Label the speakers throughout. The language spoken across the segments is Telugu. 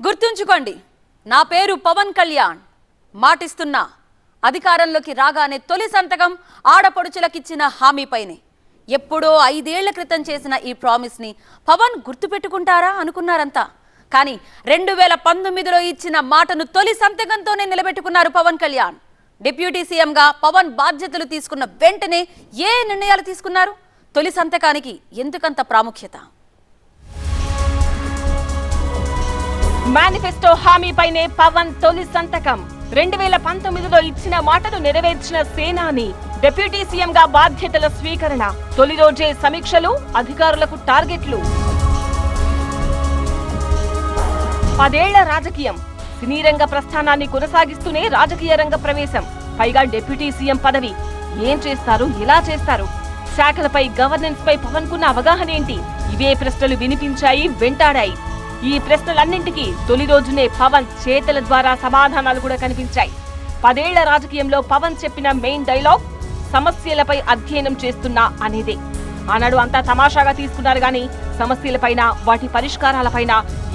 Speaker 1: గుర్తుంచుకోండి, నా పేరు పవన్ కళ్యాణ్. మాటిస్తున్నా, అధికారంలోకి రాగానే తొలి సంతకం ఆడపడుచులకిచ్చిన హామీపైనే. ఎప్పుడో 5 ఏళ్ల క్రితం చేసిన ఈ ప్రామిస్ ని పవన్ గుర్తుపెట్టుకుంటారా అనుకున్నారంతా. కానీ 2019లో ఇచ్చిన మాటను తొలి సంతకంతోనే నిలబెట్టుకున్నారు పవన్ కళ్యాణ్. డిప్యూటీ సీఎంగా పవన్ బాధ్యతలు తీసుకున్న వెంటనే ఏ నిర్ణయాలు తీసుకున్నారు? తొలి సంతకానికి ఎందుకంత ప్రాముఖ్యత?
Speaker 2: మేనిఫెస్టో హామీపైనే పవన్ తొలి సంతకం. 2019లో ఇచ్చిన మాటను నెరవేర్చిన సేనాని. డిప్యూటీ సీఎంగా బాధ్యతల స్వీకరణ. తొలి రోజే సమీక్షలు, అధికారులకు టార్గెట్లు. 10 ఏళ్ల రాజకీయం. సినీ రంగ ప్రస్థానాన్ని కొనసాగిస్తూనే రాజకీయ రంగ ప్రవేశం. పైగా డిప్యూటీ సీఎం పదవి. ఏం చేస్తారు, ఎలా చేస్తారు? శాఖలపై, గవర్నెన్స్ పై పవన్ కున్న అవగాహన ఏంటి? ఇవే ప్రశ్నలు వినిపించాయి, వెంటాడాయి. ఈ ప్రశ్నలన్నింటికీ తొలి రోజునే పవన్ చేతల ద్వారా సమాధానాలు కూడా కనిపించాయి. 10 ఏళ్ల రాజకీయంలో పవన్ చెప్పిన మెయిన్ డైలాగ్ సమస్యలపై అధ్యయనం చేస్తున్నా అనేదే. ఆనాడు అంతా తమాషాగా తీసుకున్నారు గాని సమస్యలపైన, వాటి పరిష్కారాలపైన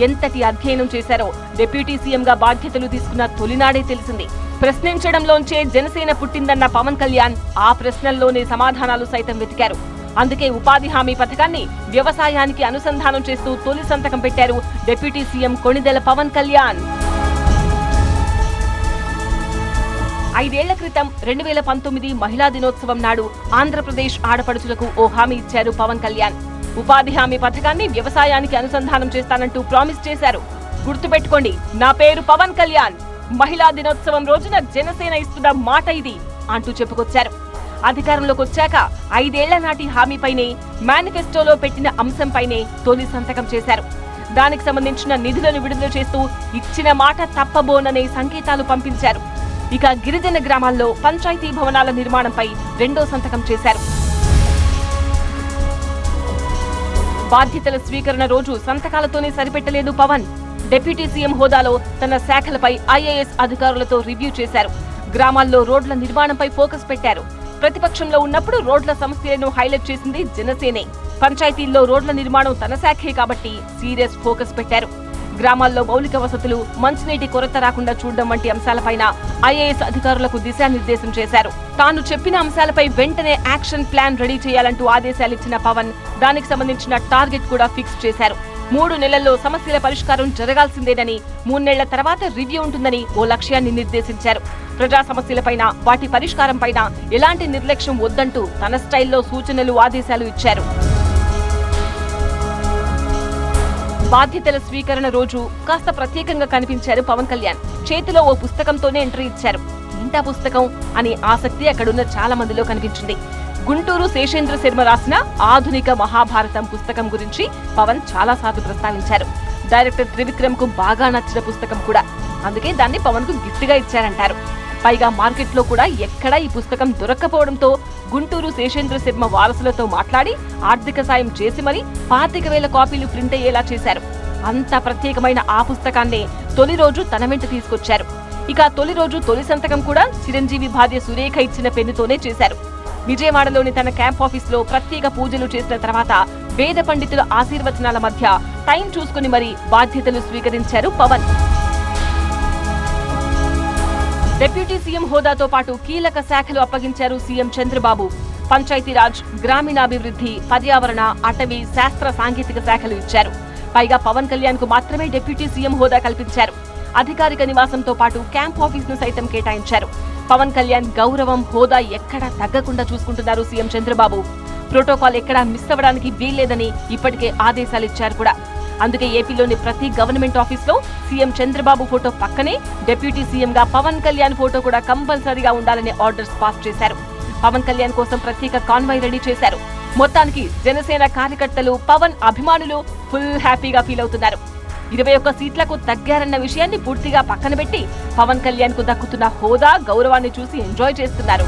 Speaker 2: ఎంతటి అధ్యయనం చేశారో డిప్యూటీ సీఎంగా బాధ్యతలు తీసుకున్న తొలినాడే తెలిసింది. ప్రశ్నించడంలోంచే జనసేన పుట్టిందన్న పవన్ కళ్యాణ్ ఆ ప్రశ్నల్లోనే సమాధానాలు సైతం వెతికారు. అందుకే ఉపాధి హామీ పథకాన్ని వ్యవసాయానికి అనుసంధానం చేస్తూ తొలి సంతకం పెట్టారు డిప్యూటీ సీఎం కొణిదెల పవన్ కళ్యాణ్. 5 ఏళ్ల క్రితం 2019 మహిళా దినోత్సవం నాడు ఆంధ్రప్రదేశ్ ఆడపడుచులకు ఓ హామీ ఇచ్చారు పవన్ కళ్యాణ్. ఉపాధి హామీ పథకాన్ని వ్యవసాయానికి అనుసంధానం చేస్తానంటూ ప్రామిస్ చేశారు. గుర్తుపెట్టుకోండి, నా పేరు పవన్ కళ్యాణ్. మహిళా దినోత్సవం రోజున జనసేన ఇస్తున్న మాట ఇది అంటూ చెప్పుకొచ్చారు. అధికారంలోకి వచ్చాక 5 ఏళ్ల నాటి హామీపైనే, మేనిఫెస్టోలో పెట్టిన అంశంపైనే తొలి సంతకం చేశారు. దానికి సంబంధించిన నిధులను విడుదల చేస్తూ ఇచ్చిన మాట తప్పబోననే సంకేతాలు పంపించారు. ఇక గిరిజన గ్రామాల్లో పంచాయతీ భవనాల నిర్మాణంపై 2వ సంతకం చేశారు. బాధ్యతల స్వీకరణ రోజు సంతకాలతోనే సరిపెట్టలేదు పవన్. డిప్యూటీ సీఎం హోదాలో తన శాఖలపై ఐఏఎస్ అధికారులతో రివ్యూ చేశారు. గ్రామాల్లో రోడ్ల నిర్మాణంపై ఫోకస్ పెట్టారు. ప్రతిపక్షంలో ఉన్నప్పుడు రోడ్ల సమస్యలను హైలైట్ చేసింది జనసేనే. పంచాయతీల్లో రోడ్ల నిర్మాణం తన శాఖే కాబట్టి సీరియస్ ఫోకస్ పెట్టారు. గ్రామాల్లో మౌలిక వసతులు, మంచినీటి కొరత రాకుండా చూడడం వంటి అంశాలపైన ఐఏఎస్ అధికారులకు దిశానిర్దేశం చేశారు. తాను చెప్పిన అంశాలపై వెంటనే యాక్షన్ ప్లాన్ రెడీ చేయాలంటూ ఆదేశాలిచ్చిన పవన్ దానికి సంబంధించిన టార్గెట్ కూడా ఫిక్స్ చేశారు. 3 నెలల్లో సమస్యల పరిష్కారం జరగాల్సిందేనని, 3 నెలల తర్వాత రివ్యూ ఉంటుందని ఓ లక్ష్యాన్ని నిర్దేశించారు. ప్రజా సమస్యలపైన, వాటి పరిష్కారంపైన ఎలాంటి నిర్లక్ష్యం వద్దంటూ తన స్టైల్లో సూచనలు, ఆదేశాలు ఇచ్చారు. బాధ్యతల స్వీకరణ రోజు కాస్త ప్రత్యేకంగా కనిపించారు పవన్ కళ్యాణ్. చేతిలో ఓ పుస్తకంతోనే ఎంట్రీ ఇచ్చారు. ఏంటా పుస్తకం అని ఆసక్తి అక్కడున్న చాలా మందిలో కనిపించింది. గుంటూరు శేషేంద్ర శర్మ రాసిన ఆధునిక మహాభారతం పుస్తకం గురించి పవన్ చాలా సార్లు ప్రస్తావించారు. డైరెక్టర్ త్రివిక్రమ్ కు బాగా నచ్చిన పుస్తకం కూడా. అందుకే దాన్ని పవన్ కు గిఫ్ట్ గా ఇచ్చారంటారు. పైగా మార్కెట్లో కూడా ఎక్కడా ఈ పుస్తకం దొరక్కపోవడంతో గుంటూరు శేషేంద్ర శర్మ వారసులతో మాట్లాడి ఆర్థిక సాయం చేసి మరీ 25,000 కాపీలు ప్రింట్ అయ్యేలా చేశారు. అంత ప్రత్యేకమైన ఆ పుస్తకాన్నే తొలి రోజు తన వెంట తీసుకొచ్చారు. ఇక తొలి రోజు తొలి సంతకం కూడా చిరంజీవి భార్య సురేఖ ఇచ్చిన పెన్నుతోనే చేశారు. విజయవాడలోని తన క్యాంప్ ఆఫీస్ లో ప్రత్యేక పూజలు చేసిన తర్వాత వేద పండితుల ఆశీర్వచనాల మధ్య టైం చూసుకుని మరీ బాధ్యతలు స్వీకరించారు పవన్. డిప్యూటీ సీఎం హోదాతో పాటు కీలక శాఖలు అప్పగించారు సీఎం చంద్రబాబు. పంచాయతీరాజ్, గ్రామీణాభివృద్ధి, పర్యావరణ, అటవీ, శాస్త్ర సాంకేతిక శాఖలు ఇచ్చారు. పైగా పవన్ కళ్యాణ్ కు మాత్రమే డిప్యూటీ సీఎం హోదా కల్పించారు. అధికారిక నివాసంతో పాటు క్యాంప్ ఆఫీస్ ను సైతం కేటాయించారు. పవన్ కళ్యాణ్ గౌరవం, హోదా ఎక్కడా తగ్గకుండా చూసుకుంటున్నారు సీఎం చంద్రబాబు. ప్రోటోకాల్ ఎక్కడా మిస్ అవ్వడానికి వీల్లేదని ఇప్పటికే ఆదేశాలిచ్చారు కూడా. అందుకే ఏపీలోని ప్రతి గవర్నమెంట్ ఆఫీస్ లో సీఎం చంద్రబాబు ఫోటో పక్కనే డిప్యూటీ సీఎం గా పవన్ కళ్యాణ్ ఫోటో కూడా కంపల్సరీగా ఉండాలనే ఆర్డర్స్ పాస్ చేశారు. పవన్ కళ్యాణ్ కోసం ప్రత్యేక కాన్వాయ్ రెడీ చేశారు. మొత్తానికి జనసేన కార్యకర్తలు, పవన్ అభిమానులు ఫుల్ హ్యాపీగా ఫీల్ అవుతున్నారు. 21 సీట్లకు తగ్గారన్న విషయాన్ని పూర్తిగా పక్కన పెట్టి పవన్ కళ్యాణ్ కు దక్కుతున్న హోదా, గౌరవాన్ని చూసి ఎంజాయ్ చేస్తున్నారు.